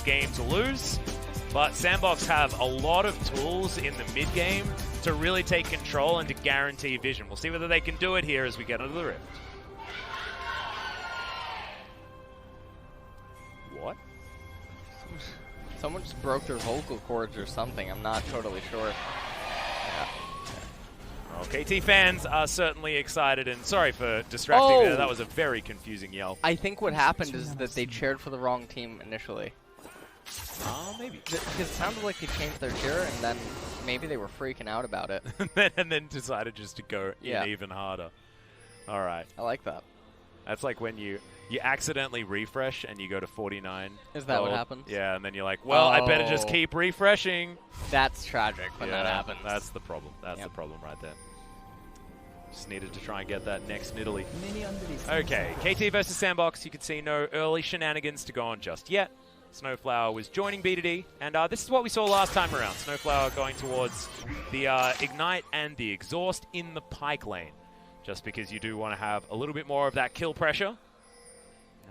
game to lose. But SANDBOX have a lot of tools in the mid-game to really take control and to guarantee vision. We'll see whether they can do it here as we get into the Rift. What? Someone just broke their vocal cords or something. I'm not totally sure. Yeah. Well, KT fans are certainly excited, and sorry for distracting there. That was a very confusing yell. I think what happened is that they cheered for the wrong team initially. Oh, maybe. Because it sounded like they changed their cheer, and then maybe they were freaking out about it. and then decided just to go in even harder. All right. I like that. That's like when you accidentally refresh and you go to 49. Is that what happens? Yeah, and then you're like, well, I better just keep refreshing. That's tragic when that happens. That's the problem. That's the problem right there. Just needed to try and get that next Nidalee. Okay, KT versus SANDBOX. You can see no early shenanigans to go on just yet. SnowFlower was joining B2D, and this is what we saw last time around. SnowFlower going towards the Ignite and the Exhaust in the Pike lane, just because you do want to have a little bit more of that kill pressure.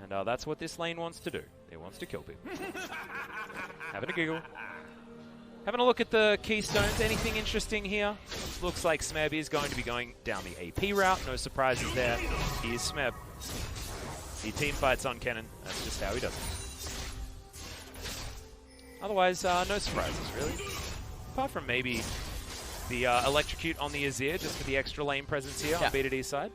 And that's what this lane wants to do. It wants to kill people. Having a giggle. Having a look at the keystones. Anything interesting here? Looks like Smeb is going to be going down the AP route. No surprises there. He is Smeb. He team fights on Kennen. That's just how he does it. Otherwise, no surprises, really. Apart from maybe the Electrocute on the Azir, just for the extra lane presence here on B2D's side.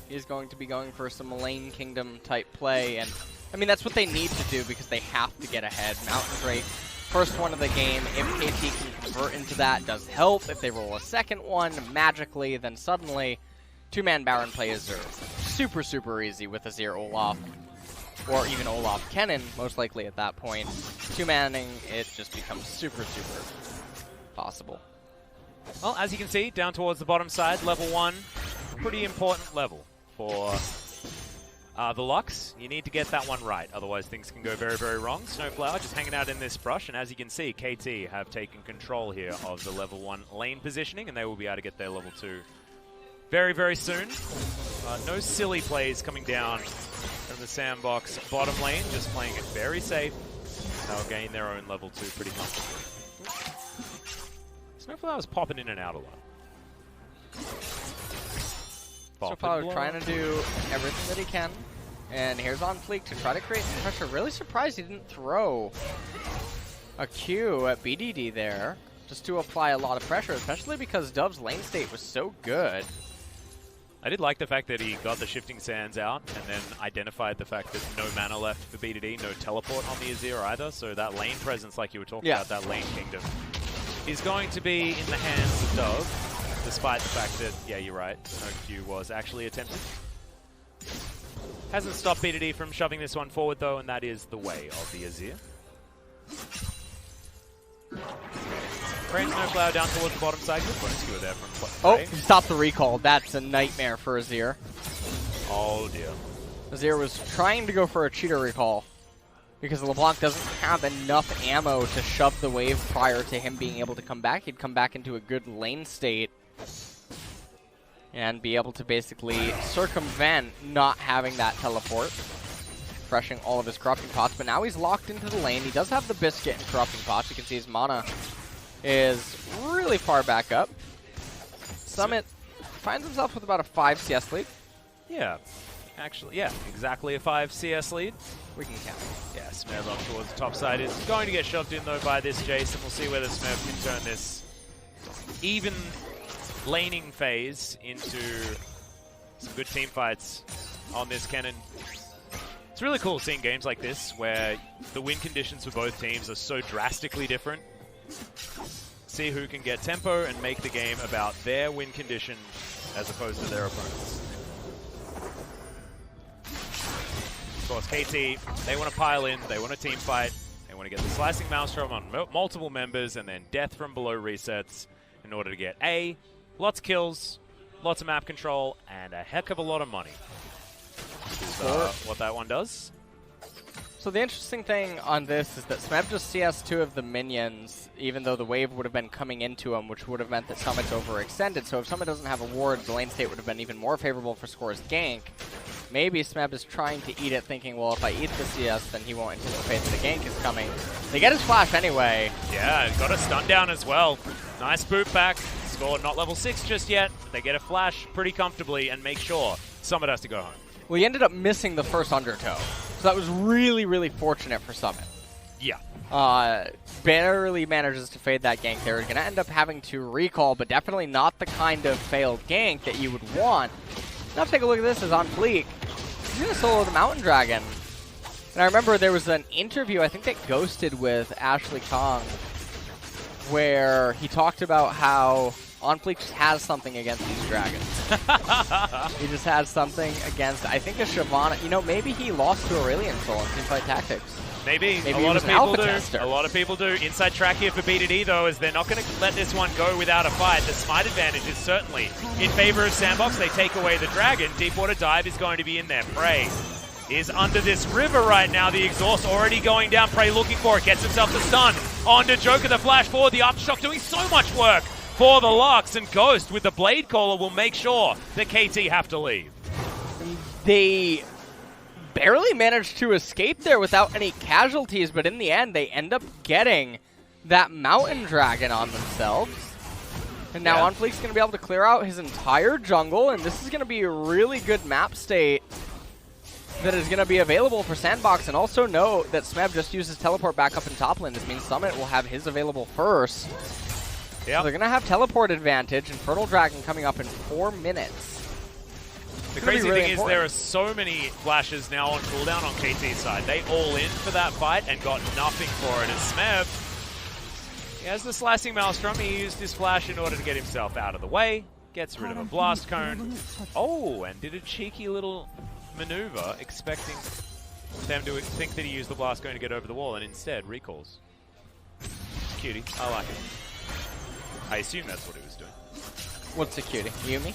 He's going to be going for some Lane Kingdom type play, and I mean that's what they need to do because they have to get ahead. Mountain Drake, first one of the game. If KT can convert into that, does help. If they roll a second one magically, then suddenly two-man Baron play is super, super easy with Azir Olaf, or even Olaf Kennen, most likely at that point. Two-manning, it just becomes super, super possible. Well, as you can see, down towards the bottom side, level 1, pretty important level for the Lux. You need to get that one right, otherwise things can go very, very wrong. SnowFlower just hanging out in this brush, and as you can see, KT have taken control here of the level 1 lane positioning, and they will be able to get their level 2 very, very soon. No silly plays coming down from the SANDBOX bottom lane, just playing it very safe. They'll gain their own level 2 pretty comfortably. SnowFlower's popping in and out a lot. SnowFlower trying to do everything that he can. And here's OnFleek to try to create some pressure. Really surprised he didn't throw a Q at BDD there, just to apply a lot of pressure, especially because Dove's lane state was so good. I did like the fact that he got the Shifting Sands out and then identified the fact that no mana left for BDD, no teleport on the Azir either, so that lane presence, like you were talking about, that lane kingdom, is going to be in the hands of Dove, despite the fact that, yeah, you're right, no Q was actually attempted. Hasn't stopped BDD from shoving this one forward, though, and that is the way of the Azir. SnowFlower down towards the bottom side. Good bonus skewer there from he stopped the recall. That's a nightmare for Azir. Oh, dear. Azir was trying to go for a cheater recall because LeBlanc doesn't have enough ammo to shove the wave prior to him being able to come back. He'd come back into a good lane state and be able to basically circumvent not having that teleport, refreshing all of his corrupting pots. But now he's locked into the lane. He does have the biscuit and corrupting pots. You can see his mana is really far back up. Summit finds himself with about a 5 CS lead. Yeah, actually, yeah, exactly a 5 CS lead. We can count. Yeah, Smeb up towards the top side is going to get shoved in, though, by this Jace, and we'll see whether Smeb can turn this even laning phase into some good team fights on this Kennen. It's really cool seeing games like this where the win conditions for both teams are so drastically different. See who can get tempo and make the game about their win condition as opposed to their opponents. Of course, KT, they want to pile in, they want to team fight, they want to get the Slicing Maelstrom on multiple members and then death from below resets in order to get A, lots of kills, lots of map control, and a heck of a lot of money. Which is what that one does. So the interesting thing on this is that Smeb just CS2 of the minions, even though the wave would have been coming into him, which would have meant that Summit's overextended. So if Summit doesn't have a ward, the lane state would have been even more favorable for Score's gank. maybe Smeb is trying to eat it, thinking, well, if I eat the CS, then he won't anticipate that the gank is coming. They get his flash anyway. Yeah, got a stun down as well. Nice boot back. Score not level 6 just yet. They get a flash pretty comfortably and make sure Summit has to go home. Well, he ended up missing the first undertow. So that was really, really fortunate for Summit. Yeah. Barely manages to fade that gank there. Going to end up having to recall, but definitely not the kind of failed gank that you would want. Now take a look at this as OnFleek. He's going to solo the Mountain Dragon. And I remember there was an interview, I think that Ghosted with Ashley Kong, where he talked about how OnFleek just has something against these dragons. He just has something against, I think, a Shyvana. You know, maybe he lost to Aurelion Soul in Teamfight Tactics. Maybe a lot of people do. A lot of people do. Inside track here for B2D, though, is they're not going to let this one go without a fight. The smite advantage is certainly in favor of SANDBOX. They take away the dragon. Deepwater Dive is going to be in there. Prey is under this river right now. The exhaust already going down. Prey looking for it. Gets himself the stun. Onto Joker, the flash forward. The aftershock doing so much work for the Lux. And Ghost with the Blade Caller will make sure that KT have to leave. They barely managed to escape there without any casualties, but in the end, they end up getting that Mountain Dragon on themselves. And now OnFleek's going to be able to clear out his entire jungle, and this is going to be a really good map state that is going to be available for SANDBOX. And also note that Smeb just uses teleport back up in top lane. This means Summit will have his available first. Yep. So they're going to have teleport advantage, and Fertile Dragon coming up in 4 minutes. The crazy thing is there are so many flashes now on cooldown on KT's side. They all in for that fight and got nothing for it. As Smeb, he has the Slicing Maelstrom. He used his flash in order to get himself out of the way. Gets rid of a blast cone. Oh, and did a cheeky little maneuver, expecting them to think that he used the blast cone to get over the wall, and instead recalls. Cutie. I like it. I assume that's what he was doing. What's a cutie? Yumi?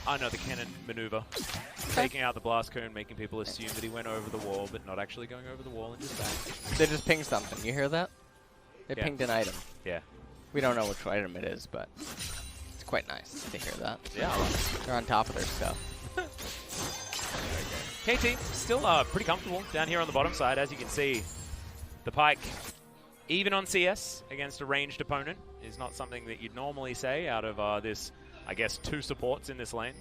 I know the cannon maneuver. Taking out the blast cone, making people assume that he went over the wall, but not actually going over the wall and just back. They just pinged something. You hear that? They pinged an item. Yeah. We don't know which item it is, but it's quite nice to hear that. Yeah, I like it. They're on top of their stuff. KT, still pretty comfortable down here on the bottom side. As you can see, the Pyke, even on CS against a ranged opponent, is not something that you'd normally say out of this, I guess, 2 supports in this lane.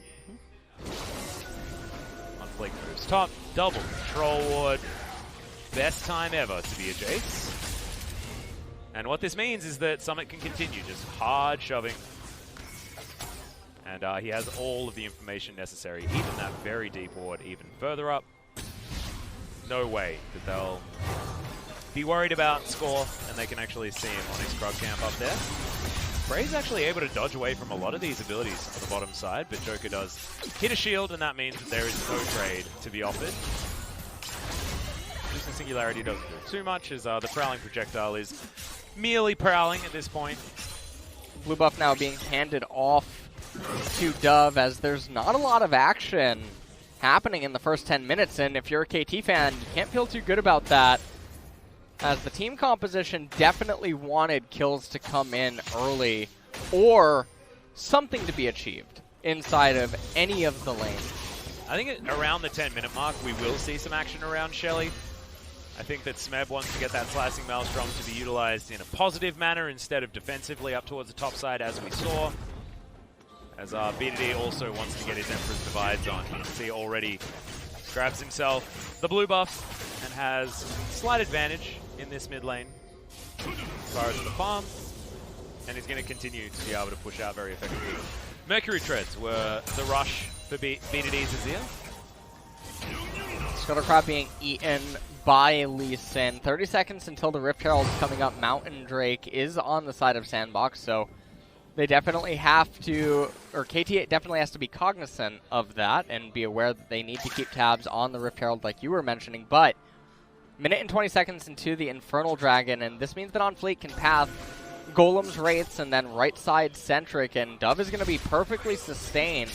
OnFleek moves top, double control ward. Best time ever to be a Jace. And what this means is that Summit can continue just hard shoving. And he has all of the information necessary, even that very deep ward, even further up. No way that they'll be worried about score, and they can actually see him on his Krug camp up there. Bray's actually able to dodge away from a lot of these abilities on the bottom side, but Joker does hit a shield, and that means that there is no trade to be offered. Just the Singularity doesn't do too much, as the Prowling Projectile is merely prowling at this point. Blue buff now being handed off to Dove, as there's not a lot of action happening in the first 10 minutes, and if you're a KT fan, you can't feel too good about that, as the team composition definitely wanted kills to come in early, or something to be achieved inside of any of the lanes. I think around the 10-minute mark, we will see some action around Shelly. I think that Smeb wants to get that Slicing Maelstrom to be utilized in a positive manner instead of defensively up towards the top side, as we saw. As B2D also wants to get his Emperor's Divides on. You can see already grabs himself the blue buff and has slight advantage in this mid lane as far as the farm, and he's going to continue to be able to push out very effectively. Mercury Treads were the rush for B2D's Azir. Scuttlecraft being eaten by Lee Sin. 30 seconds until the Rift Herald is coming up. Mountain Drake is on the side of SANDBOX, so they definitely have to, or KT definitely has to be cognizant of that and be aware that they need to keep tabs on the Rift Herald like you were mentioning. But minute and 20 seconds into the Infernal Dragon, and this means that OnFleek can path Golem's Wraiths and then right side Centric, and Dove is going to be perfectly sustained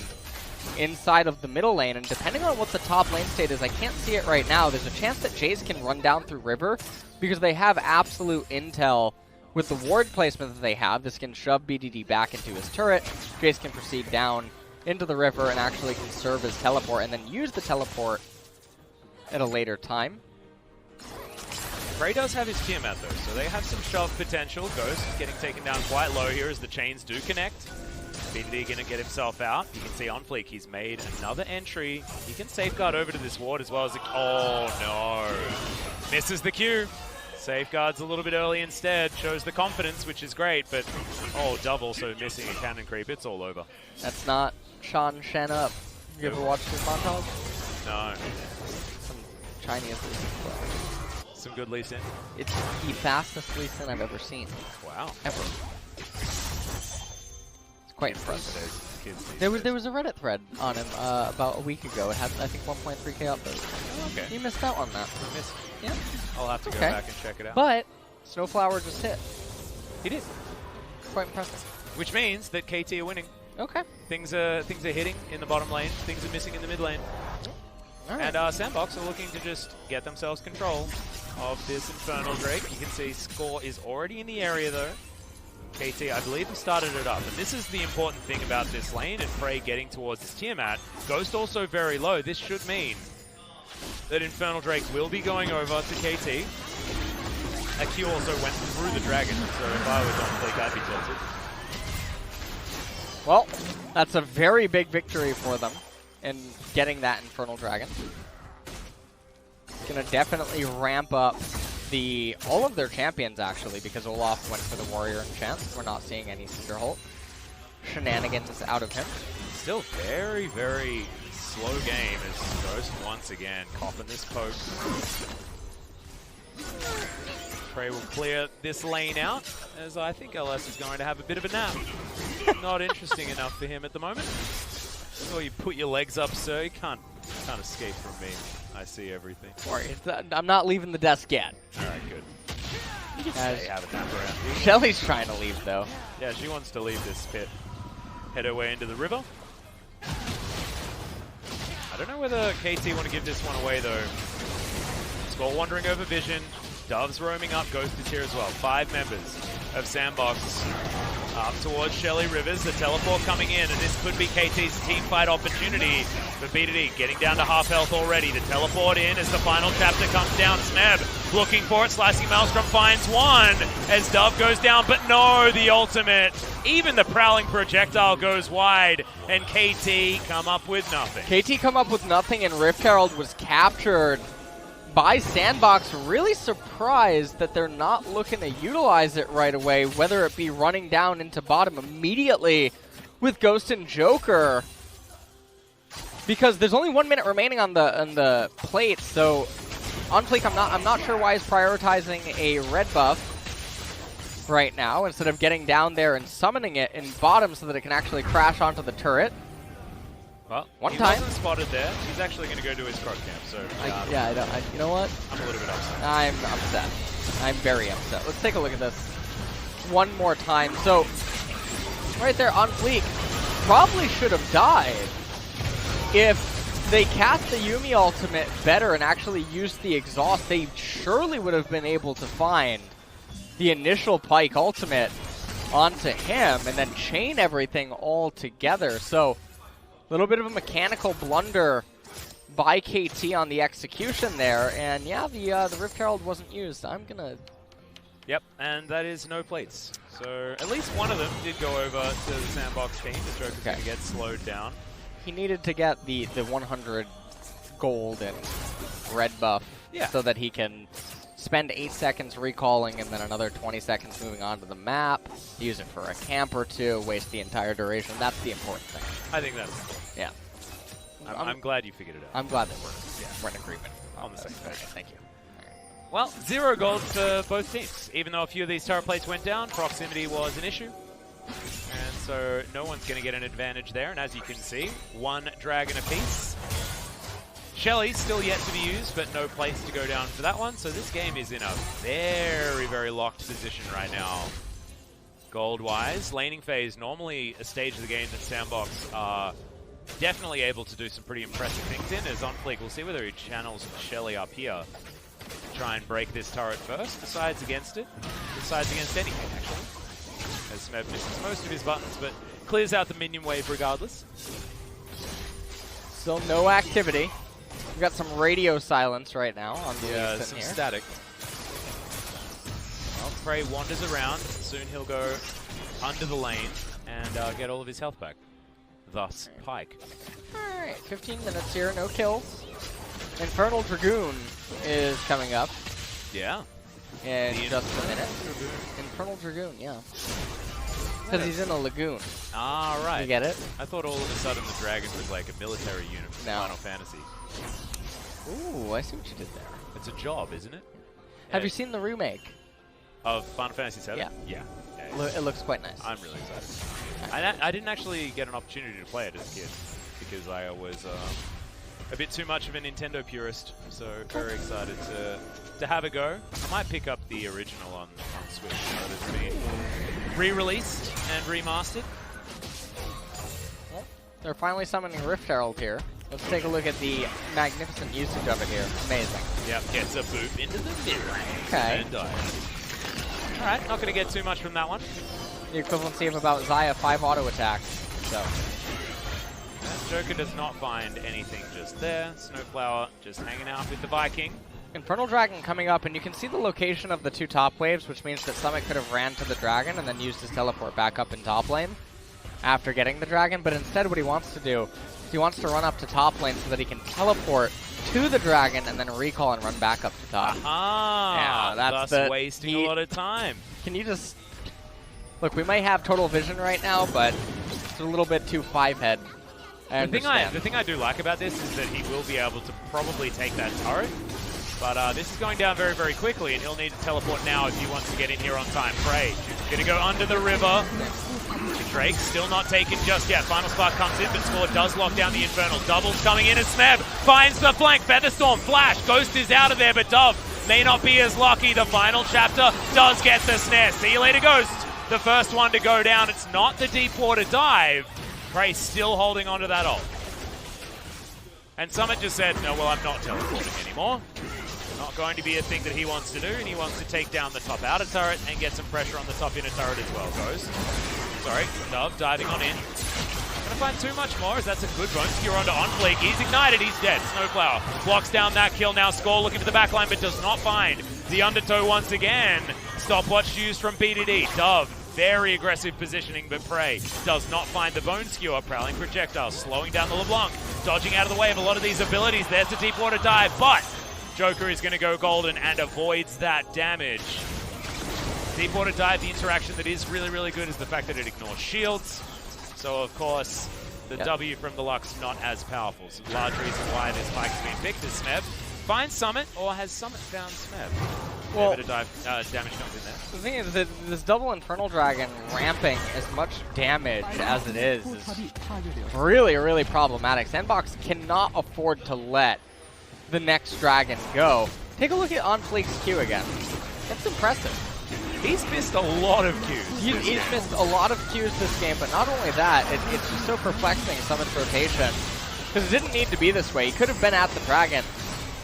inside of the middle lane. And depending on what the top lane state is, I can't see it right now, there's a chance that Jace can run down through River because they have absolute intel with the ward placement that they have. This can shove BDD back into his turret. Jace can proceed down into the river and actually conserve his teleport and then use the teleport at a later time. Frey does have his Tiamat though, so they have some shove potential. Ghost getting taken down quite low here as the chains do connect. BDD gonna get himself out. You can see OnFleek, he's made another entry. He can safeguard over to this ward as well as the... Oh no. Misses the Q. Safeguards a little bit early instead. Shows the confidence, which is great, but... Oh, Dove also missing a cannon creep. It's all over. That's not Sean Shen up. You ever watched his montage? No. Some Chinese Lee Sin play. Some good Lee Sin. It's the fastest Lee Sin I've ever seen. Wow. Ever. Quite impressive. There was a Reddit thread on him about a week ago. It had, I think, 1.3k upvotes. Oh, okay. You missed out on that. Missed. Yeah. I'll have to go back and check it out. But SnowFlower just hit. He did. Quite impressive. Which means that KT are winning. Okay. Things are hitting in the bottom lane. Things are missing in the mid lane. All right. And SANDBOX are looking to just get themselves control of this Infernal Drake. You can see Score is already in the area though. KT, I believe, he started it up. And this is the important thing about this lane and Frey getting towards his Tiamat. Ghost also very low. This should mean that Infernal Drake will be going over to KT. A Q also went through the dragon, so if I was OnFleek, I'd be tilted. Well, that's a very big victory for them in getting that Infernal Dragon. It's going to definitely ramp up all of their champions, actually, because Olaf went for the Warrior Enchant. We're not seeing any Cinderholt shenanigans out of him. Still very, very slow game as Ghost once again copping this poke. Frey will clear this lane out, as I think LS is going to have a bit of a nap. Not interesting enough for him at the moment. Oh, you put your legs up, sir. You can't escape from me. I see everything. Sorry, I'm not leaving the desk yet. Alright, good. You can stay, have a nap around. Shelly's trying to leave, though. Yeah, she wants to leave this pit. Head her way into the river. I don't know whether KT want to give this one away, though. Skull wandering over Vision. Dove's roaming up. Ghost is here as well. 5 members of SANDBOX up towards Shelly Rivers. The teleport coming in, and this could be KT's team fight opportunity. But BDD getting down to half health already. The teleport in as the final chapter comes down. Smeb looking for it. Slicing Maelstrom finds one as Dove goes down, but no, the ultimate. Even the prowling projectile goes wide, and KT come up with nothing. KT come up with nothing, and Rift Herald was captured by SANDBOX. Really surprised that they're not looking to utilize it right away, whether it be running down into bottom immediately with Ghost and Joker, because there's only 1 minute remaining on the plate. So OnFleek, I'm not sure why he's prioritizing a red buff right now instead of getting down there and summoning it in bottom so that it can actually crash onto the turret. Well, One he time. wasn't spotted there. He's actually going to go to his croc camp, so... you know what? I'm a little bit upset. I'm upset. I'm very upset. Let's take a look at this one more time. So, right there, OnFleek probably should have died if they cast the Yuumi ultimate better and actually used the exhaust. They surely would have been able to find the initial Pyke ultimate onto him and then chain everything all together. So, a little bit of a mechanical blunder by KT on the execution there, and yeah, the Rift Herald wasn't used. I'm gonna... Yep, and that is no plates. So at least one of them did go over to the SANDBOX team. The Joker's going to get slowed down. He needed to get the 100 gold and red buff so that he can spend 8 seconds recalling and then another 20 seconds moving on to the map, use it for a camp or two, waste the entire duration. That's the important thing. I think that's... Yeah. I'm glad you figured it out. I'm glad that we're in agreement. On the same page. Thank you. Well, 0 gold for both teams. Even though a few of these turret plates went down, proximity was an issue. And so no one's going to get an advantage there. And as you can see, 1 dragon apiece. Shelly's still yet to be used, but no plates to go down for that one. So this game is in a very, very locked position right now. Gold-wise, laning phase, normally a stage of the game that SANDBOX are definitely able to do some pretty impressive things in. As OnFleek, we'll see whether he channels Shelly up here to try and break this turret first. Decides against it. Decides against anything, actually. as Smeb misses most of his buttons, but clears out the minion wave regardless. Still no activity. We've got some radio silence right now on the some here. static. Well, Prey wanders around. Soon he'll go under the lane and get all of his health back. Thus, Pyke. Alright, 15 minutes here, no kills. Infernal Dragoon is coming up. Yeah. In just a minute. Infernal Dragoon, yeah. Because he's in a lagoon. Ah, right. You get it? I thought all of a sudden the dragon was like a military unit from Final Fantasy. Ooh, I see what you did there. It's a job, isn't it? Have you seen the remake? Of Final Fantasy VII? Yeah. Yeah. It looks quite nice. I'm really excited. I didn't actually get an opportunity to play it as a kid because I was a bit too much of a Nintendo purist, so very excited to have a go. I might pick up the original on Switch now that it's been re-released and remastered. Well, they're finally summoning Rift Herald here. Let's take a look at the magnificent usage of it here. Amazing. Yep, gets a boop into the mirror. Okay. And dies. Alright, not going to get too much from that one. The equivalency of about Xayah 5 auto attacks. So. Joker does not find anything just there. SnowFlower just hanging out with the Viking. Infernal Dragon coming up, and you can see the location of the two top waves, which means that Summit could have ran to the dragon and then used his teleport back up in top lane after getting the dragon, but instead what he wants to do is he wants to run up to top lane so that he can teleport to the dragon and then recall and run back up to top. Aha! Yeah, that's wasting a lot of time. Can you just... Look, we might have total vision right now, but it's a little bit too 5-head. The thing I do like about this is that he will be able to probably take that turret, but this is going down very, very quickly, and he'll need to teleport now if he wants to get in here on time. Prey, gonna go under the river. Drake still not taken just yet. Final Spark comes in, but Score does lock down the Infernal. Double's coming in, and Smeb finds the flank. Featherstorm, Flash, Ghost is out of there, but Dove may not be as lucky. The final chapter does get the snare. See you later, Ghost. The first one to go down. It's not the deep water dive. Prey still holding onto that ult. And Summit just said, no, well, I'm not teleporting anymore. Not going to be a thing that he wants to do, and he wants to take down the top outer turret and get some pressure on the top inner turret as well. Goes. Sorry, Dove diving on in. Gonna find too much more as that's a good bone skewer onto OnFleek. He's ignited, he's dead. SnowFlower blocks down that kill now. Score looking for the backline, but does not find the undertow once again. Stopwatch used from BDD. Dove. Very aggressive positioning, but Prey does not find the bone skewer. Prowling projectile, slowing down the LeBlanc, dodging out of the way of a lot of these abilities. There's the deep water dive, but Joker is going to go golden and avoids that damage. Deep water dive, the interaction that is really, really good is the fact that it ignores shields. So, of course, the W from the Lux not as powerful. So, large reason why this Pyke's been picked is Smeb. Finds Summit, or has Summit found Smeb? Well, a bit of damage comes in there. The thing is that this double Infernal Dragon ramping as much damage as it is really, really problematic. SANDBOX cannot afford to let the next dragon go. Take a look at OnFleek's Q again. That's impressive. He's missed a lot of Qs. He's missed a lot of Qs this game, but not only that, it's just so perplexing, Summit's rotation. Because it didn't need to be this way. He could have been at the dragon.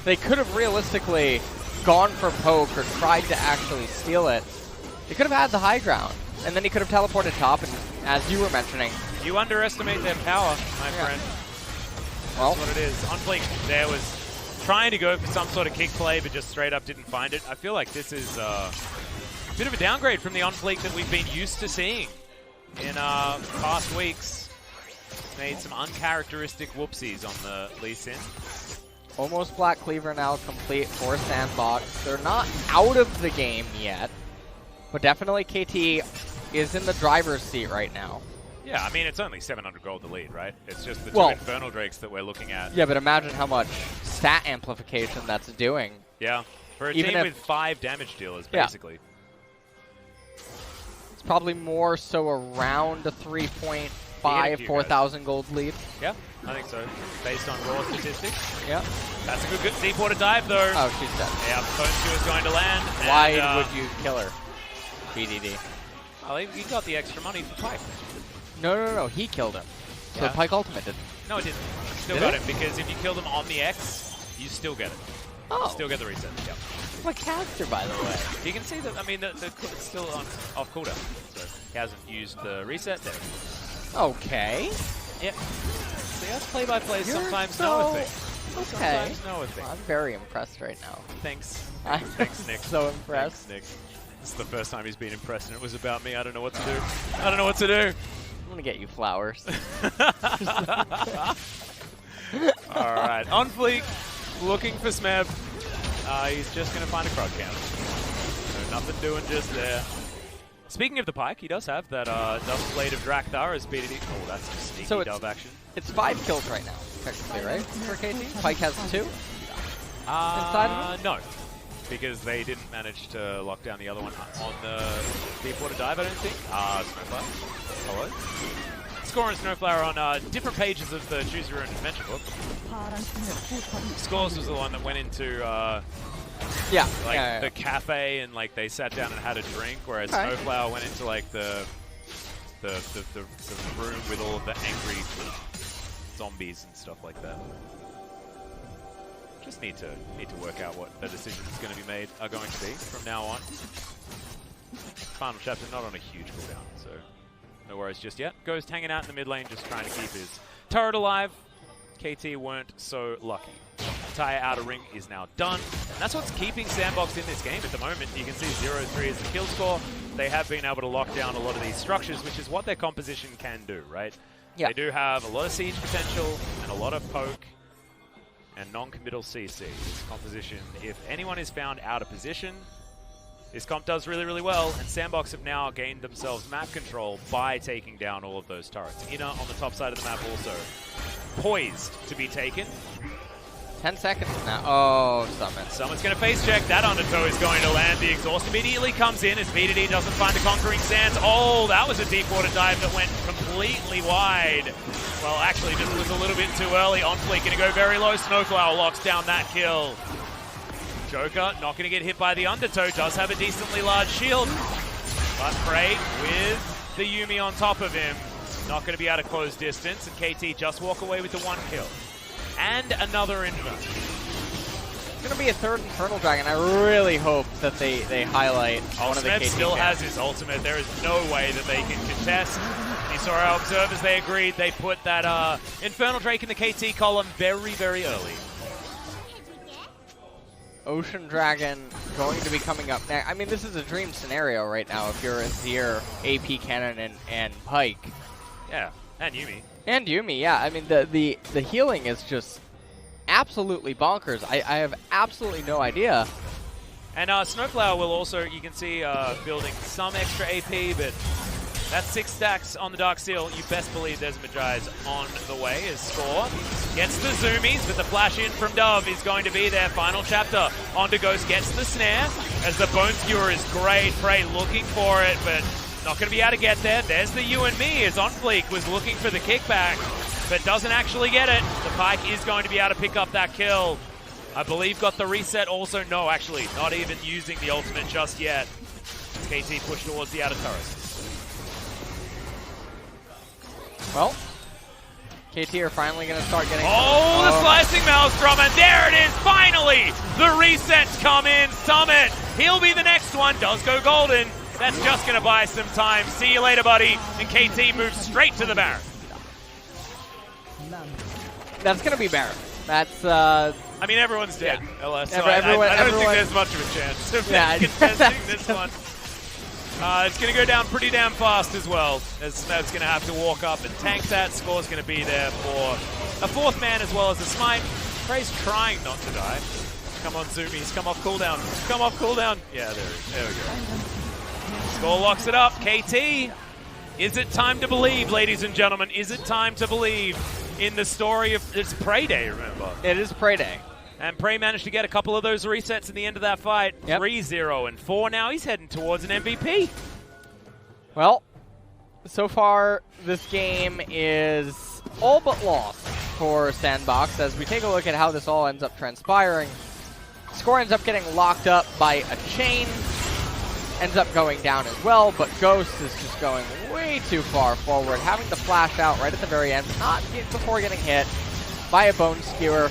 They could have realistically gone for poke or tried to actually steal it. He could have had the high ground, and then he could have teleported top, and as you were mentioning. You underestimate their power, my friend. Well, that's what it is. OnFleek there was trying to go for some sort of kick play, but just straight up didn't find it. I feel like this is a bit of a downgrade from the OnFleek that we've been used to seeing in past weeks. Made some uncharacteristic whoopsies on the Lee Sin. Almost Black Cleaver now complete for SANDBOX. They're not out of the game yet, but definitely KT is in the driver's seat right now. Yeah, I mean, it's only 700 gold to lead, right? It's just the two Infernal Drakes that we're looking at. Yeah, but imagine how much stat amplification that's doing. Yeah, for a team with 5 damage dealers, basically. It's probably more so around a 3.5, 4,000 gold lead. Yeah, I think so, based on raw statistics. Yeah. That's a good deep water dive, though. Oh, she's dead. Yeah, Bone Skewer is going to land. Why would you kill her, BDD? Well, he got the extra money for Pyke. No, he killed him. So Pyke Ultimate didn't. No, it didn't. Still got him, because if you killed him on the X, you still get it. Oh. Still get the reset, My caster, by the way. You can see that, I mean, it's still off cooldown. So. He hasn't used the reset there. Okay. Yeah. See, us play-by-plays sometimes know a thing. Okay. Sometimes know a thing. I'm very impressed right now. Thanks. I'm Thanks, Nick. so impressed. Thanks, Nick. This is the first time he's been impressed, and it was about me. I don't know what to do. I don't know what to do. I'm gonna get you flowers. Alright, OnFleek, looking for Smeb. He's just going to find a crowd camp. So nothing doing just there. Speaking of the Pyke, he does have that Dust Blade of Drakthar as BDD. Oh, that's some sneaky So dove action. It's 5 kills right now, technically, right? For KT? Pyke has 2? Inside of him? No. Because they didn't manage to lock down the other one on the deep water dive, I don't think. SnowFlower. Hello? Score and SnowFlower on different pages of the Choose Your Own Adventure book. Scores was the one that went into the cafe and like they sat down and had a drink, whereas SnowFlower went into like the room with all of the angry zombies and stuff like that. Just need to work out what the decisions going to be from now on. Final chapter not on a huge cooldown, so no worries just yet. Ghost hanging out in the mid lane, just trying to keep his turret alive. KT weren't so lucky. Entire outer ring is now done, and that's what's keeping SANDBOX in this game at the moment. You can see 0-3 is the kill score. They have been able to lock down a lot of these structures, which is what their composition can do, right? Yeah. They do have a lot of siege potential and a lot of poke and non-committal CC. This composition, if anyone is found out of position, this comp does really, really well, and SANDBOX have now gained themselves map control by taking down all of those turrets. Inner on the top side of the map also poised to be taken. 10 seconds now. Oh, Summit. Summit's going to face check. That undertow is going to land. The exhaust immediately comes in as BDD doesn't find the Conquering Sands. Oh, that was a deep water dive that went completely wide. Well, actually, just was a little bit too early. OnFleek going to go very low. SnowFlower locks down that kill. Joker not going to get hit by the undertow. Does have a decently large shield. But Prey with the Yuumi on top of him. Not going to be out of close distance. And KT just walk away with the 1 kill. And another Inferno. It's going to be a 3rd Infernal Dragon. I really hope that they highlight one of the Smeb KT still camps. has his ultimate. There is no way that they can contest. You saw our observers, they agreed. They put that Infernal Drake in the KT column very, very early. Ocean Dragon going to be coming up next. I mean, this is a dream scenario right now if you're Azir, AP Cannon, and Pyke. Yeah, and Yuumi. And Yuumi, yeah. I mean, the healing is just absolutely bonkers. I have absolutely no idea. And SnowFlower will also, you can see, building some extra AP, but that's 6 stacks on the Dark Seal. You best believe there's Magi on the way as Score gets the zoomies, but the flash in from Dove is going to be there. Final chapter. Onto Ghost gets the snare as the Bone Skewer is great. Prey looking for it, but not going to be able to get there. There's the you and me as OnFleek was looking for the kickback, but doesn't actually get it. The Pyke is going to be able to pick up that kill. I believe got the reset also. No, actually, not even using the ultimate just yet. KT pushed towards the outer turret. Well, KT are finally going to start getting... Oh, the slicing maelstrom, and there it is, finally! The resets come in. Summit, he'll be the next one. Does go golden. That's just going to buy some time. See you later, buddy. And KT moves straight to the Baron. That's going to be Baron. That's... I mean, everyone's dead, yeah. LS, so I don't think there's much of a chance of contesting this one. It's going to go down pretty damn fast as well, as Smeb's going to have to walk up and tank that. Score's going to be there for a 4th man as well as a smite. Prey's trying not to die. Come on, Zoomies. Come off cooldown. Come off cooldown. Yeah, there it is. There we go. Score locks it up. KT, is it time to believe, ladies and gentlemen? Is it time to believe in the story of... It's Prey Day, remember? It is Prey Day. And Prey managed to get a couple of those resets in the end of that fight. Yep. 3-0 and 4. Now he's heading towards an MVP. Well, so far this game is all but lost for SANDBOX. As we take a look at how this all ends up transpiring, Score ends up getting locked up by a chain. Ends up going down as well, but Ghost is just going way too far forward, having to flash out right at the very end, not before getting hit by a Bone Skewer.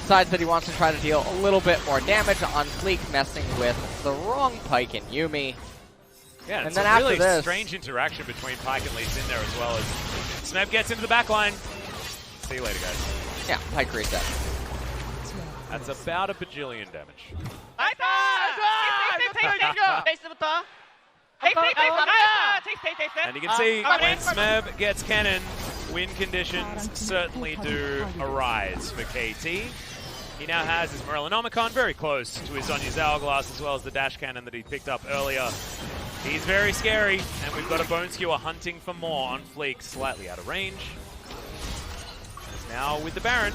Decides that he wants to try to deal a little bit more damage. OnFleek messing with the wrong Pyke and Yuumi. Yeah, and it's then a after really this, strange interaction between Pyke and Lee Sin there as well as Smeb gets into the back line. See you later, guys. yeah, Pyke reads that. That's about a bajillion damage. And you can see when Smeb gets cannon, win conditions certainly do arise for KT. He now has his Morellonomicon very close to his Zonya's Hourglass as well as the dash cannon that he picked up earlier. He's very scary, and we've got a Bone Skewer hunting for more. OnFleek slightly out of range. Now with the Baron,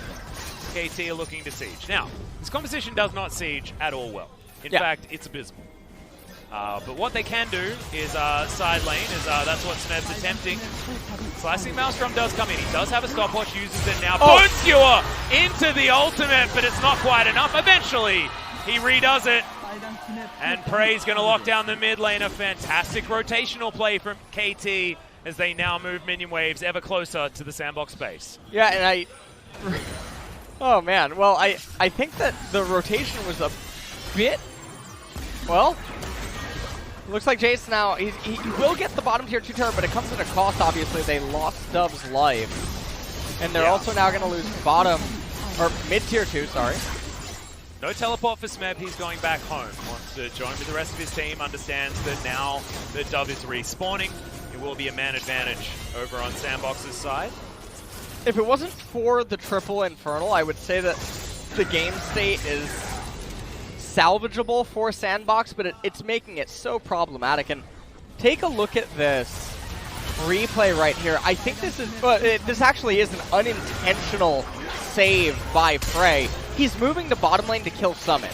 KT are looking to siege. Now, this composition does not siege at all well. In fact, it's abysmal. But what they can do is side lane, that's what Smeb's attempting. Slicing Maelstrom does come in. He does have a stopwatch, uses it now. Bone Skewer into the ultimate, but it's not quite enough. Eventually, he redoes it. And Prey's going to lock down the mid lane. A fantastic rotational play from KT as they now move minion waves ever closer to the SANDBOX base. Yeah, and oh man, well, I think that the rotation was a bit, well, looks like Jace now, he will get the bottom tier 2 turret, but it comes at a cost, obviously. They lost Dove's life. And they're also now going to lose bottom, or mid tier 2, sorry. No teleport for Smeb, he's going back home. Wants to join with the rest of his team, understands that now that Dove is respawning, it will be a man advantage over on SANDBOX's side. If it wasn't for the triple Infernal, I would say that the game state is salvageable for SANDBOX, but it's making it so problematic. And take a look at this replay right here. I think this is, this actually is an unintentional save by Prey. He's moving to bottom lane to kill Summit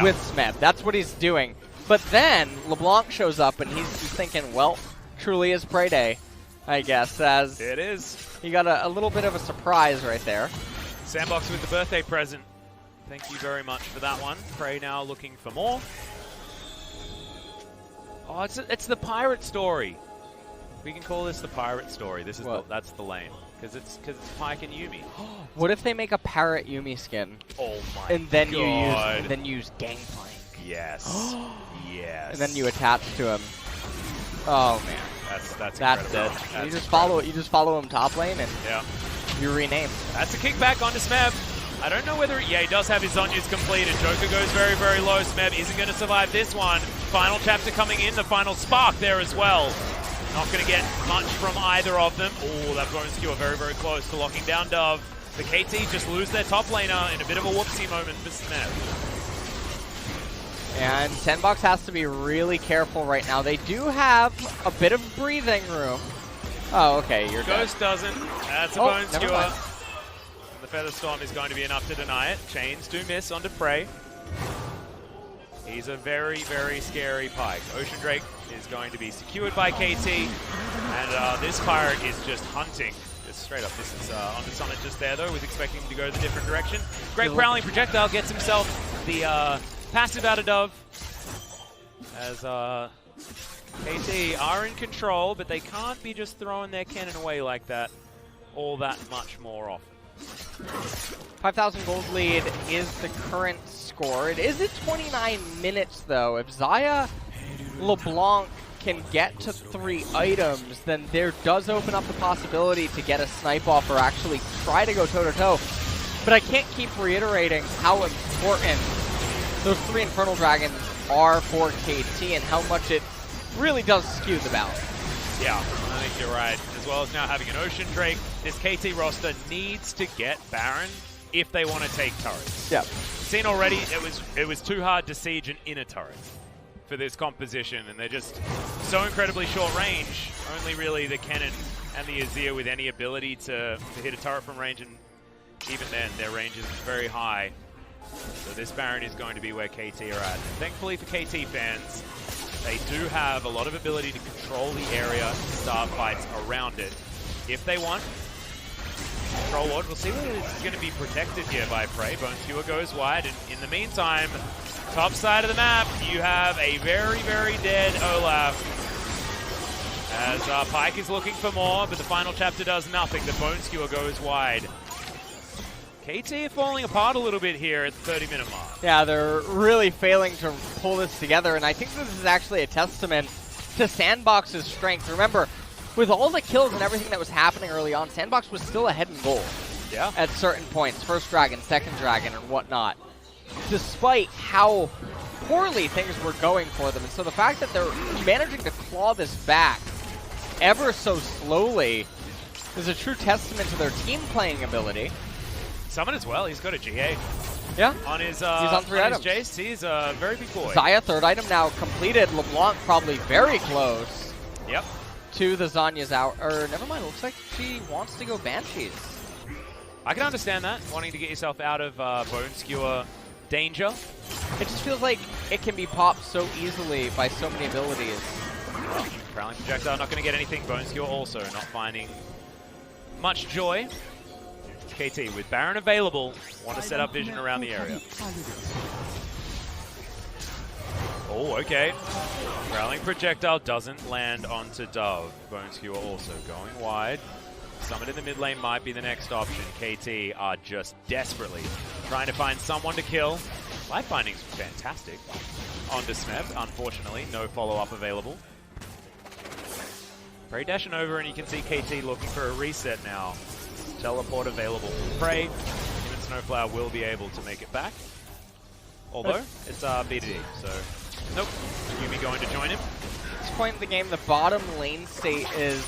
with Smeb. That's what he's doing. But then LeBlanc shows up and he's thinking, well, truly is Prey Day, I guess, as it is. He got a little bit of a surprise right there. SANDBOX with the birthday present. Thank you very much for that one. Prey now looking for more. Oh, it's the pirate story. We can call this the pirate story. This is that's the lane because it's Pyke and Yuumi. What if they make a parrot Yuumi skin? Oh my and then God. you use Gangplank. Yes. Yes. And then you attach to him. Oh man. That's it. You just follow him top lane and you rename. That's a kickback onto Smeb. I don't know whether he does have his Zonyas completed. Joker goes very, very low. Smeb isn't going to survive this one. Final chapter coming in, the final spark there as well. Not going to get much from either of them. Oh, that Bone Skewer very, very close to locking down Dove. The KT just lose their top laner in a bit of a whoopsie moment for Smeb. And SANDBOX has to be really careful right now. They do have a bit of breathing room. Oh, okay, you're Ghost doesn't. That's a Bone Skewer. The Feather Storm is going to be enough to deny it. Chains do miss onto Prey. He's a very, very scary Pyke. Ocean Drake is going to be secured by KT. And this pirate is just hunting. Just straight up. This is on the Summit just there, though. Was expecting him to go the different direction. Great Prowling Projectile gets himself the passive out of Dove. As KT are in control, but they can't be just throwing their cannon away like that all that much more often. 5,000 gold lead is the current score. It is at 29 minutes, though. If Xayah LeBlanc can get to 3 items, then there does open up the possibility to get a snipe off or actually try to go toe-to-toe. But I can't keep reiterating how important those 3 Infernal Dragons are for KT and how much it really does skew the balance. Yeah, I think you're right. As well as now having an Ocean Drake, this KT roster needs to get Baron if they want to take turrets. Yeah. Seen already, it was too hard to siege an inner turret for this composition, and they're just so incredibly short range. Only really the Cannon and the Azir with any ability to hit a turret from range, and even then, their range is very high. So this Baron is going to be where KT are at. And thankfully for KT fans, they do have a lot of ability to control the area and start fights around it. If they want, Control Ward, we'll see whether it's going to be protected here by Prey. Bone Skewer goes wide, and in the meantime, top side of the map, you have a very, very dead Olaf. As Pyke is looking for more, but the final chapter does nothing. The Bone Skewer goes wide. KT are falling apart a little bit here at the 30-minute mark. Yeah, they're really failing to pull this together, and I think this is actually a testament to SANDBOX's strength. Remember, with all the kills and everything that was happening early on, SANDBOX was still ahead in gold. Yeah. At certain points, first dragon, second dragon, and whatnot, despite how poorly things were going for them. And so the fact that they're managing to claw this back ever so slowly is a true testament to their team playing ability. Summon as well, he's got a GA. Yeah. On his, he's on 3 items. Jace, he's a very big boy. Xayah, third item now completed. LeBlanc probably very close. Yep. To the Zanya's hour. Or never mind, looks like she wants to go Banshees. I can understand that, wanting to get yourself out of Bone Skewer danger. It just feels like it can be popped so easily by so many abilities. Well, Prowling Projectile not going to get anything. Bone Skewer also not finding much joy. KT with Baron available, want to set up vision around the area. Oh, okay. Prowling Projectile doesn't land onto Dove. Bone Skewer also going wide. Summon in the mid lane might be the next option. KT are just desperately trying to find someone to kill. Life Binding's fantastic. Onto Smeb, unfortunately, no follow-up available. Prey dashing over and you can see KT looking for a reset now. Teleport available for Prey. Him and SnowFlower will be able to make it back. Although, it's BDD, so nope. Yumi going to join him. At this point in the game, the bottom lane state is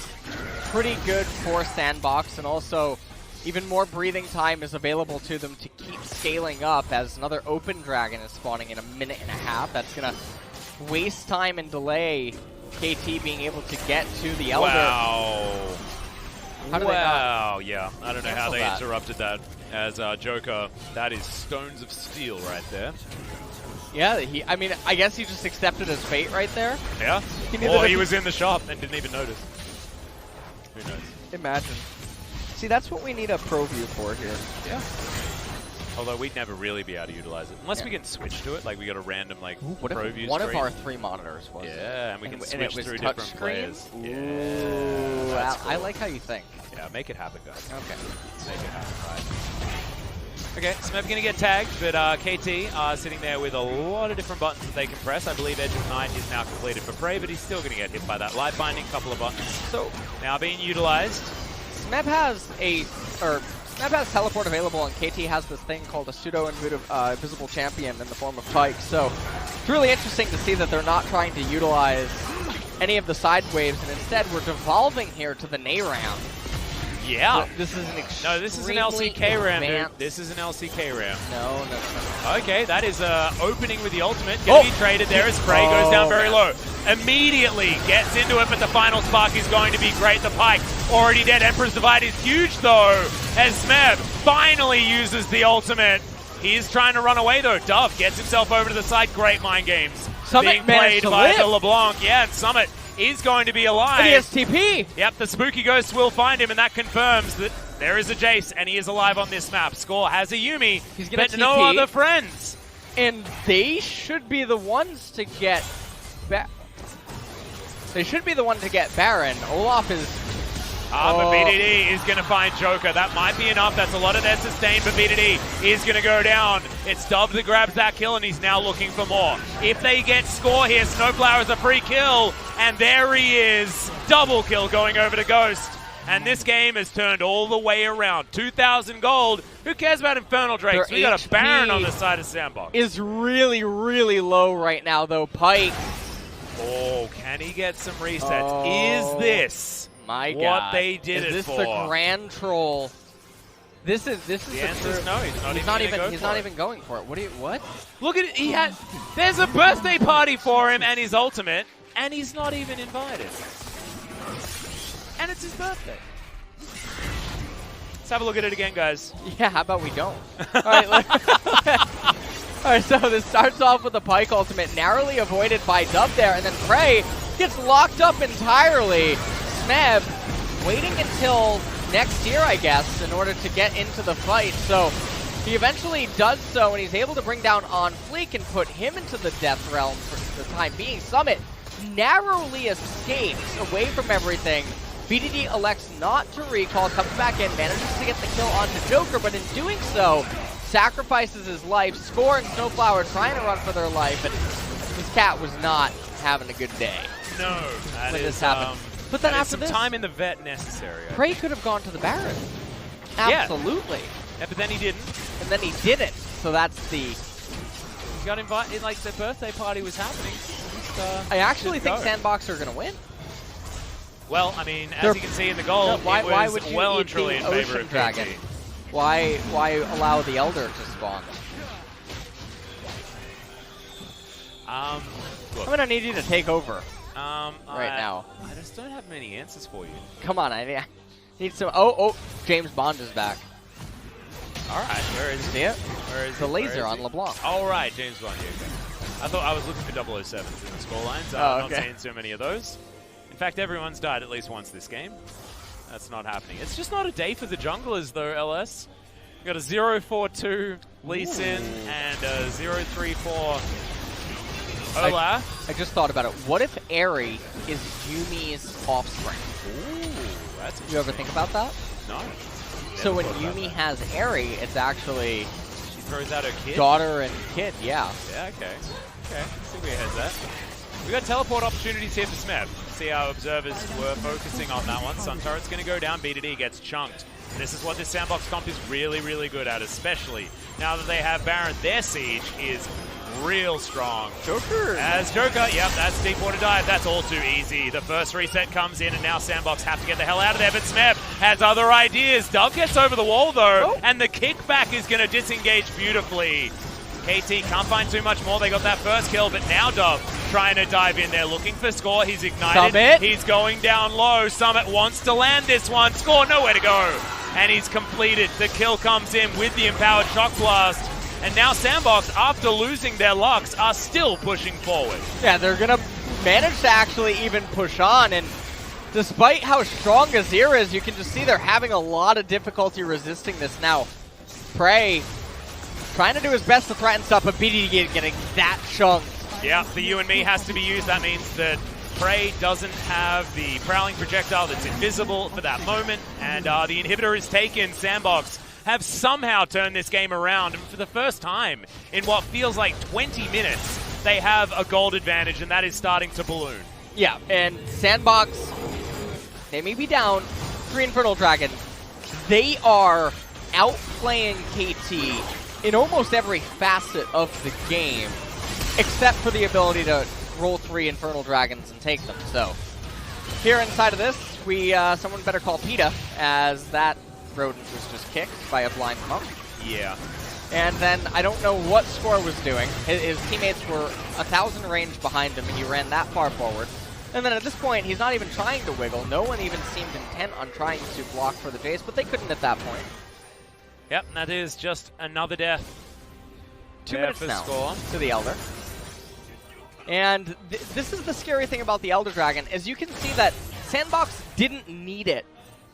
pretty good for SANDBOX, and also even more breathing time is available to them to keep scaling up as another open dragon is spawning in a minute and a half. That's going to waste time and delay KT being able to get to the Elder. Wow. Wow, yeah. I don't know how they interrupted that as Joker. That is stones of steel right there. Yeah, I mean, I guess he just accepted his fate right there. Yeah. Or he was in the shop and didn't even notice. Who knows? Imagine. See, that's what we need a pro view for here. Yeah. Although we'd never really be able to utilize it. Unless we can switch to it, like we got a random like pro view one screen. of our 3 monitors was Yeah, and we can switch through touch different screen? players. Ooh, Yeah. I like how you think. Yeah, make it happen, guys. Okay. Make it happen, right. Okay, Smeb gonna get tagged, but KT are sitting there with a lot of different buttons that they can press. I believe Edge of Night is now completed for Prey, but he's still gonna get hit by that light binding. Couple of buttons. So now being utilized. Smeb has teleport available, and KT has this thing called a pseudo-invisible champion in the form of Pike. So it's really interesting to see that they're not trying to utilize any of the side waves, and instead we're devolving here to the Nayram. Yeah. This is an No, this is an LCK ram, dude. This is an LCK ram. No. Okay, that is opening with the ultimate. Gonna be traded there as Prey goes down very low. Immediately gets into it, but the final spark is going to be great. The Pike already dead. Emperor's Divide is huge, though, as Smeb finally uses the ultimate. He is trying to run away, though. Dove gets himself over to the side. Great mind games. Summit being played by the live. LeBlanc. Yeah, and Summit is going to be alive. And he has TP. Yep, the Spooky Ghost will find him, and that confirms that there is a Jace, and he is alive on this map. Score has a Yumi, He's gonna but no TP. other friends. And they should be the ones to get They should be the one to get Baron. Olaf is... But BDD is going to find Joker. That might be enough. That's a lot of their sustain, but BDD is going to go down. It's Dove that grabs that kill, and he's now looking for more. If they get score here, SnowFlower is a free kill, and there he is. Double kill going over to Ghost. And this game has turned all the way around. 2,000 gold. Who cares about Infernal Drakes? We got a Baron on the side of SANDBOX. Is really, really low right now, though. Pike. Oh, can he get some resets? Is this... My God. What they did is it for. This the Grand Troll? This is the answer is no. He's not even going for it. What? Look at it. There's a birthday party for him and his ultimate, and he's not even invited. And it's his birthday. Let's have a look at it again, guys. Yeah, how about we don't? All right, all right, so this starts off with the Pike ultimate, narrowly avoided by Dove there, and then Prey gets locked up entirely. Smeb waiting until next year, I guess, in order to get into the fight. So he eventually does so, and he's able to bring down OnFleek and put him into the death realm for the time being. Summit narrowly escapes away from everything. BDD elects not to recall, comes back in, manages to get the kill onto Joker, but in doing so, sacrifices his life. Score and SnowFlower trying to run for their life, and this cat was not having a good day. No. That when is, this happened. But then that is after some this, time in the vet necessary. Prey could have gone to the Baron. Yeah. Absolutely. Yeah, but then he didn't. And then he didn't. So that's the... He got invited, like the birthday party was happening. Just, I actually think go. SANDBOX are going to win. Well, I mean, as you can see in the goal, why it was would you well eat and truly in the favor Ocean of Dragon? KT. Why allow the Elder to spawn? Look, I'm going to need you to take over right now. I just don't have many answers for you. Come on, I need some... Oh, James Bond is back. All right, where is See he? it? Where is The he? laser on LeBlanc. All right, James Bond. Yeah, okay. I thought I was looking for 007s in the scorelines. Oh, okay. Not seeing so many of those. In fact, everyone's died at least once this game. That's not happening. It's just not a day for the junglers, though, LS. We've got a 0-4-2 Lee Sin and a 0-3-4 Ola. I just thought about it. What if Airy is Yumi's offspring? Ooh, that's You ever think about that? No. So when Yumi has Airy, it's actually She throws out her kid? daughter and kid, yeah. Yeah, okay. Okay, see where your head's at. We got teleport opportunities here for Smeb. See how observers were focusing on that one. Sun Turret's going to go down, B2D gets chunked. This is what this SANDBOX comp is really, really good at, especially now that they have Baron. Their siege is real strong. Joker! As Joker, yep, that's deep water dive. That's all too easy. The first reset comes in, and now SANDBOX have to get the hell out of there, but Smeb has other ideas. Dove gets over the wall, though, and the kickback is going to disengage beautifully. KT can't find too much more. They got that first kill, but now Dove trying to dive in there, looking for Score. He's ignited. Summit. He's going down low. Summit wants to land this one. Score, nowhere to go. And he's completed. The kill comes in with the empowered Shock Blast. And now SANDBOX, after losing their Lux, are still pushing forward. Yeah, they're going to manage to actually even push on. And despite how strong Azir is, you can just see they're having a lot of difficulty resisting this now. Prey trying to do his best to threaten stuff, but BD getting that chunked. Yeah, the You and Me has to be used. That means that Prey doesn't have the Prowling Projectile that's invisible for that moment. And the inhibitor is taken. SANDBOX have somehow turned this game around. And for the first time in what feels like 20 minutes, they have a gold advantage, and that is starting to balloon. Yeah, and SANDBOX, they may be down 3 Infernal Dragons. They are outplaying KT in almost every facet of the game, except for the ability to roll 3 Infernal Dragons and take them. So, here inside of this, someone better call PETA, as that rodent was just kicked by a blind monk. Yeah. And then, I don't know what Score was doing. His teammates were 1,000 range behind him, and he ran that far forward. And then at this point, he's not even trying to wiggle. No one even seemed intent on trying to block for the Jace, but they couldn't at that point. Yep, that is just another death. 2 minutes now Score to the Elder. And this is the scary thing about the Elder Dragon, is you can see that SANDBOX didn't need it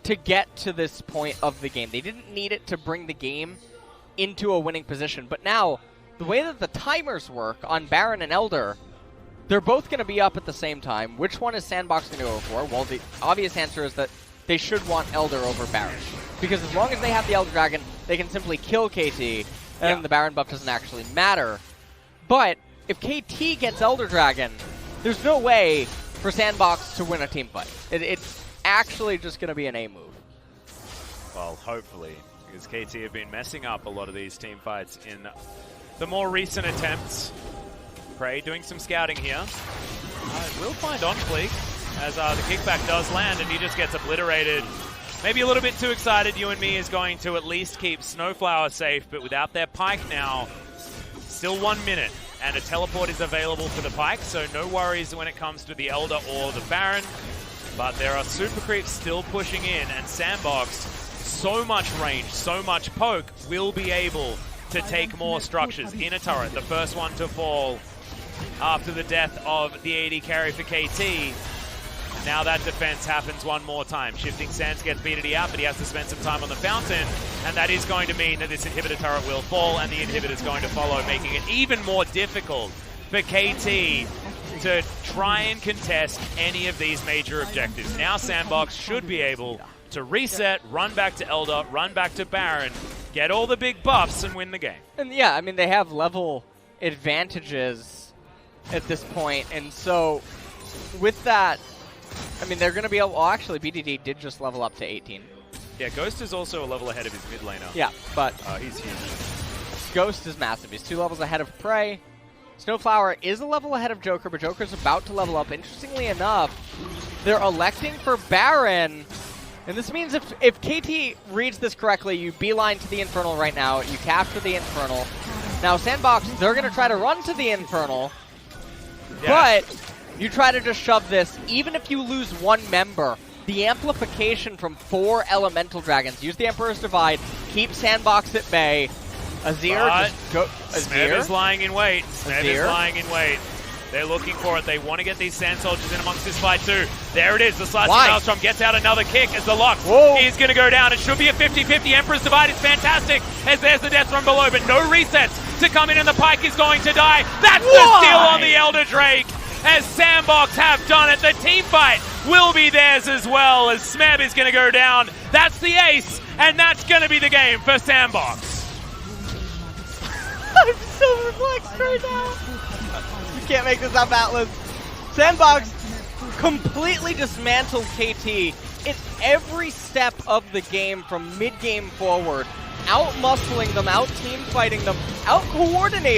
to get to this point of the game. They didn't need it to bring the game into a winning position. But now, the way that the timers work on Baron and Elder, they're both going to be up at the same time. Which one is SANDBOX going to go for? Well, the obvious answer is that they should want Elder over Baron. Because as long as they have the Elder Dragon, they can simply kill KT, and the Baron buff doesn't actually matter. But if KT gets Elder Dragon, there's no way for SANDBOX to win a team fight. It's actually just going to be an A move. Well, hopefully, because KT have been messing up a lot of these team fights in the more recent attempts. Prey doing some scouting here. We'll find OnFleek, as the kickback does land, and he just gets obliterated. Maybe a little bit too excited. You and Me is going to at least keep SnowFlower safe, but without their Pyke now, still 1 minute, and a teleport is available for the Pyke, so no worries when it comes to the Elder or the Baron. But there are super creeps still pushing in, and SANDBOX, so much range, so much poke, will be able to take more structures in a turret. The first one to fall after the death of the AD carry for KT. Now that defense happens one more time. Shifting Sands gets BDD out, but he has to spend some time on the fountain, and that is going to mean that this inhibitor turret will fall, and the inhibitor is going to follow, making it even more difficult for KT to try and contest any of these major objectives. Now SANDBOX should be able to reset, run back to Elder, run back to Baron, get all the big buffs, and win the game. And yeah, I mean, they have level advantages at this point, and so with that, I mean, they're going to be able... Well, actually, BDD did just level up to 18. Yeah, Ghost is also a level ahead of his mid laner. Yeah, but... he's huge. Ghost is massive. He's 2 levels ahead of Prey. SnowFlower is a level ahead of Joker, but Joker's about to level up. Interestingly enough, they're electing for Baron. And this means if KT reads this correctly, you beeline to the Infernal right now. You capture the Infernal. Now, SANDBOX, they're going to try to run to the Infernal. Yeah. But you try to just shove this. Even if you lose 1 member, the amplification from 4 Elemental Dragons. Use the Emperor's Divide. Keep SANDBOX at bay. Azir just go. Smeb is lying in wait. Smeb is lying in wait. They're looking for it. They want to get these Sand Soldiers in amongst this fight too. There it is. The Slicing Maelstrom gets out another kick as the Lux is going to go down. It should be a 50-50. Emperor's Divide is fantastic as there's the death from below, but no resets to come in and the Pike is going to die. That's the steal on the Elder Drake as SANDBOX have done it. The team fight will be theirs as well as Smeb is going to go down. That's the ace, and that's going to be the game for SANDBOX. I'm so perplexed right now. You can't make this up, Atlas. SANDBOX completely dismantled KT in every step of the game from mid-game forward. Out-muscling them, out-team fighting them, out-coordinating